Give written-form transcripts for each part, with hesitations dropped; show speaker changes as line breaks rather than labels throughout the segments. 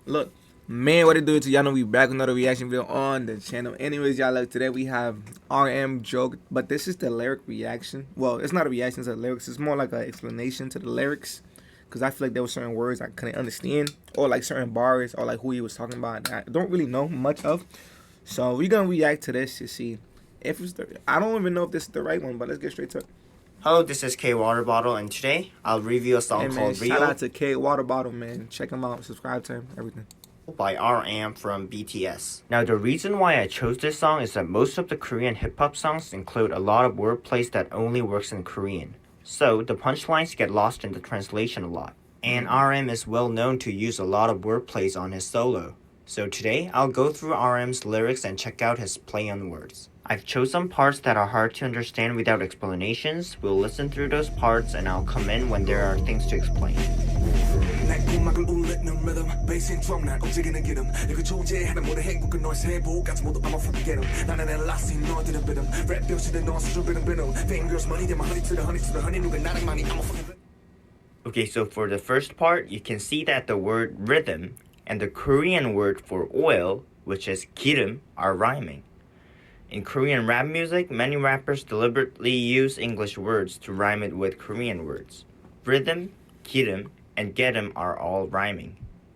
Look, man, what it do to y'all know we back with another reaction video on the channel. Anyways, y'all, look, today we have RM joke, but this is the lyric reaction. Well, it's not a reaction to the lyrics, it's more like an explanation to the lyrics. Cause I feel like there were certain words I couldn't understand, or like certain bars, or like who he was talking about that I don't really know much of. So we're gonna react to this to see if it's the. I don't even know if this is the right one, but let's get straight to it.
Hello, this is K Water Bottle, and today I'll review a song
Hey man,
called
shout
Real
out to K Water Bottle, man. Check him out, subscribe to him, everything.
by RM from BTS. Now, the reason why I chose this song is that most of the Korean hip-hop songs include a lot of wordplays that only works in Korean. So, the punchlines get lost in the translation a lot. And RM is well known to use a lot of wordplays on his solo. So today, I'll go through RM's lyrics and check out his play on words. I've chosen parts that are hard to understand without explanations. We'll listen through those parts and I'll come in when there are things to explain. Okay, so for the first part, you can see that the word rhythm and the Korean word for oil, which is 기름, are rhyming. In Korean rap music, many rappers deliberately use English words to rhyme it with Korean words. Rhythm, 기름, and getum are all rhyming.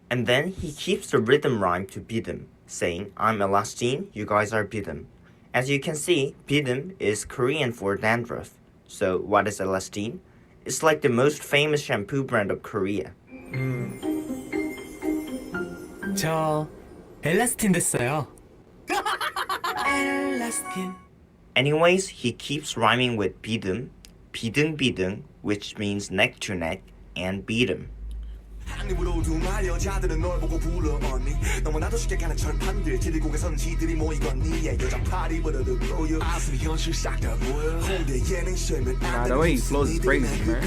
And then he keeps the rhythm rhyme to 비듬, saying, I'm elastine, you guys are 비듬. As you can see, 비듬 is Korean for dandruff. So what is elastine? It's like the most famous shampoo brand of Korea.
저 엘라스틴 됐어요. 엘라스틴.
Anyways, he keeps rhyming with 비듬, 비등비등, which means neck to neck, and 비듬.
Nah, the way he flows is crazy, man.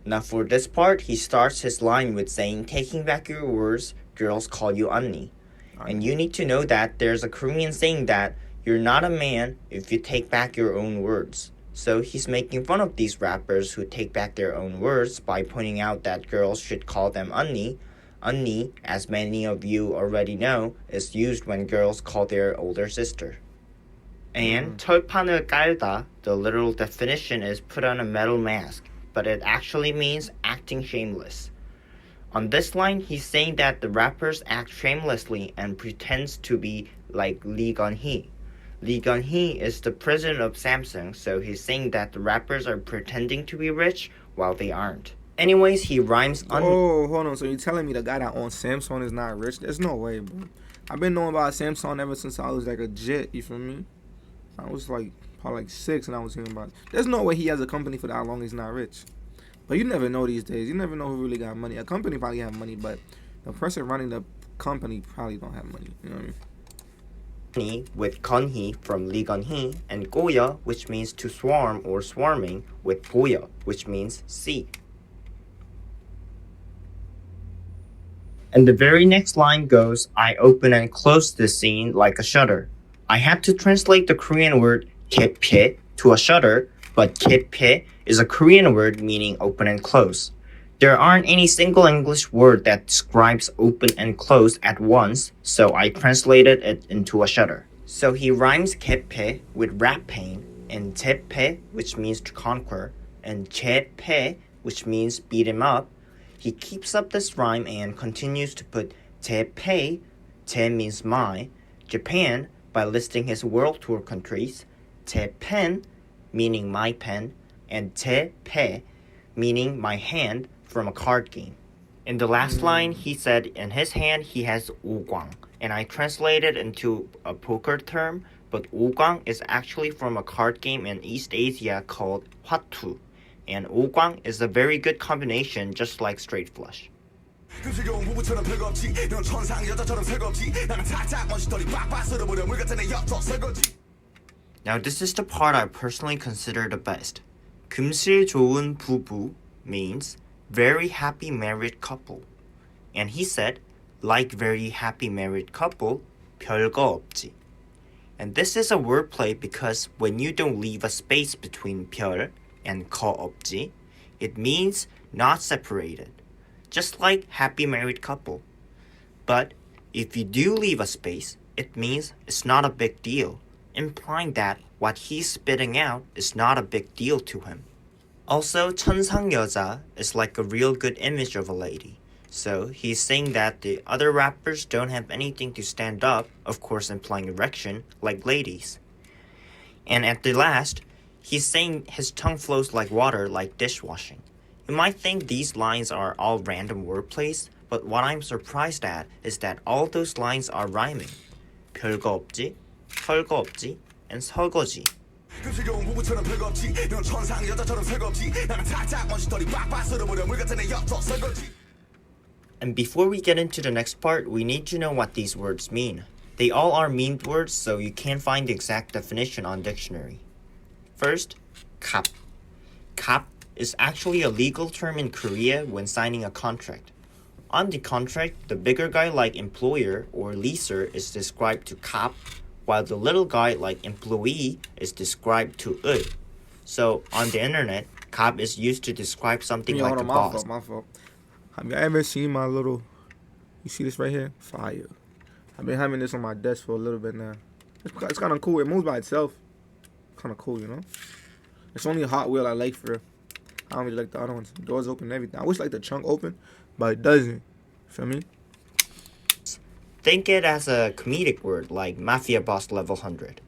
Now for this part, he starts his line with saying, taking back your words, girls call you 언니. And you need to know that there's a Korean saying that you're not a man if you take back your own words. So he's making fun of these rappers who take back their own words by pointing out that girls should call them 언니. 언니, as many of you already know, is used when girls call their older sister. And 털판을 깔다, the literal definition is put on a metal mask, but it actually means acting shameless. On this line, he's saying that the rappers act shamelessly and pretends to be like Lee Gun-hee. Lee Gun-hee is the president of Samsung, so he's saying that the rappers are pretending to be rich while they aren't. Anyways, he rhymes
Oh, hold on. So you're telling me the guy that owns Samsung is not rich? There's no way, bro. I've been knowing about Samsung ever since I was like a jit. You feel me? I was like probably like 6, and I was hearing about it. There's no way he has a company for that long. He's not rich. But you never know these days. You never know who really got money. A company probably have money, but the person running the company probably don't have money. You know what I mean?
with Gun-hee from Lee Gun-hee, and Goya, which means to swarm or swarming, with 보여, which means see. And the very next line goes, I open and close this scene like a shutter. I had to translate the Korean word 개폐 to a shutter, but 개폐 is a Korean word meaning open and close. There aren't any single English word that describes open and close at once, so I translated it into a shutter. So he rhymes 개폐 with rap pain, and 제패, which means to conquer, and 제패, which means beat him up. He keeps up this rhyme and continues to put 제패, 제 means my, Japan, by listing his world tour countries, 제펜, meaning my pen, and 제패, meaning my hand, from a card game. In the last line, he said in his hand he has 오광, and I translated into a poker term, but 오광 is actually from a card game in East Asia called 화투, and 오광 is a very good combination just like straight flush. Now this is the part I personally consider the best. 금실 좋은 부부 means very happy married couple. And he said, like very happy married couple, 별거 없지. And this is a wordplay because when you don't leave a space between 별 and 거 없지, it means not separated, just like happy married couple. But if you do leave a space, it means it's not a big deal, implying that what he's spitting out is not a big deal to him. Also, 천상여자 is like a real good image of a lady. So he's saying that the other rappers don't have anything to stand up, of course implying erection, like ladies. And at the last, he's saying his tongue flows like water, like dishwashing. You might think these lines are all random wordplays, but what I'm surprised at is that all those lines are rhyming. 별거 없지, 털거 없지, and 설거지. And before we get into the next part, we need to know what these words mean. They all are memed words, so you can't find the exact definition on dictionary. First, 갑. 갑 is actually a legal term in Korea when signing a contract. On the contract, the bigger guy like employer or leaser is described to 갑, while the little guy like employee is described to 을. So on the internet, 갑 is used to describe something like a boss.
My fault. Have you ever seen my little? You see this right here? Fire. I've been having this on my desk for a little bit now. It's kind of cool. It moves by itself. Kind of cool, you know. It's only a Hot Wheel I like for. I don't really like the other ones. Doors open and everything. I wish like the trunk open, but it doesn't. Feel me?
Think it as a comedic word like mafia boss level 100.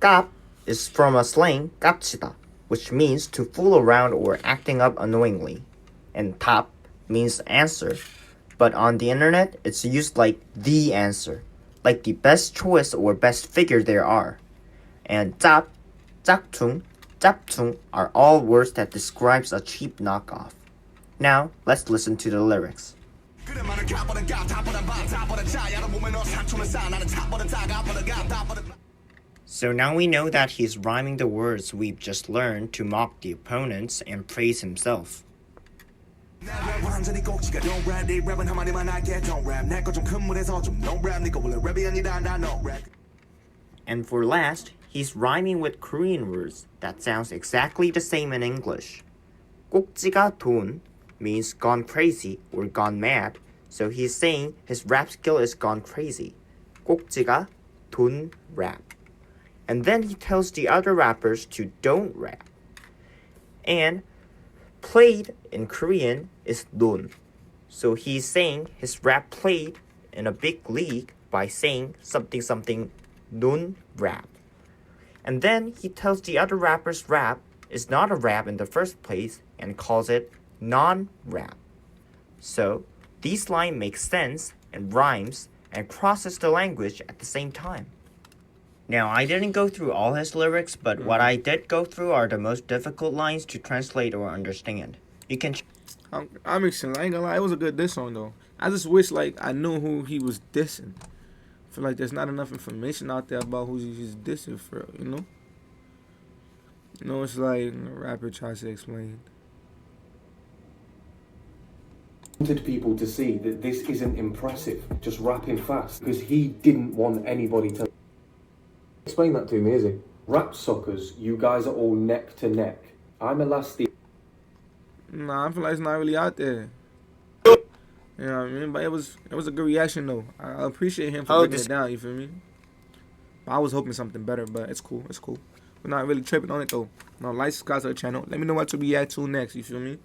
깝 is from a slang 깝치다, which means to fool around or acting up unknowingly. And 답 means answer, but on the internet it's used like the answer, like the best choice or best figure there are. And 짭, 짝퉁, 짭퉁 are all words that describes a cheap knockoff. Now let's listen to the lyrics. So now we know that he's rhyming the words we've just learned to mock the opponents and praise himself. And for last, he's rhyming with Korean words that sounds exactly the same in English. 꼭지가 돈 means gone crazy or gone mad, so he's saying his rap skill is gone crazy. 꼭지가 돈 rap. And then he tells the other rappers to don't rap. And played in Korean is 돈. So he's saying his rap played in a big league by saying something something 돈 rap. And then he tells the other rappers rap is not a rap in the first place and calls it non-rap. So these lines make sense and rhymes and crosses the language at the same time. Now, I didn't go through all his lyrics, but what I did go through are the most difficult lines to translate or understand. You can...
I'm mixing. I ain't gonna lie. It was a good diss song, though. I just wish, like, I knew who he was dissing. I feel like there's not enough information out there about who he's dissing for, you know? You know, it's like a rapper tries to explain.
Wanted people to see that this isn't impressive, just rapping fast, because he didn't want anybody to... Explain that to me, is it? Rap suckers, you guys are all neck to neck. I'm elastic.
Nah, I feel like it's not really out there. You know what I mean? But it was a good reaction, though. I appreciate him for breaking it down, you feel me? But I was hoping something better, but it's cool. We're not really tripping on it, though. No, like, subscribe to the channel. Let me know what to react to next, you feel me?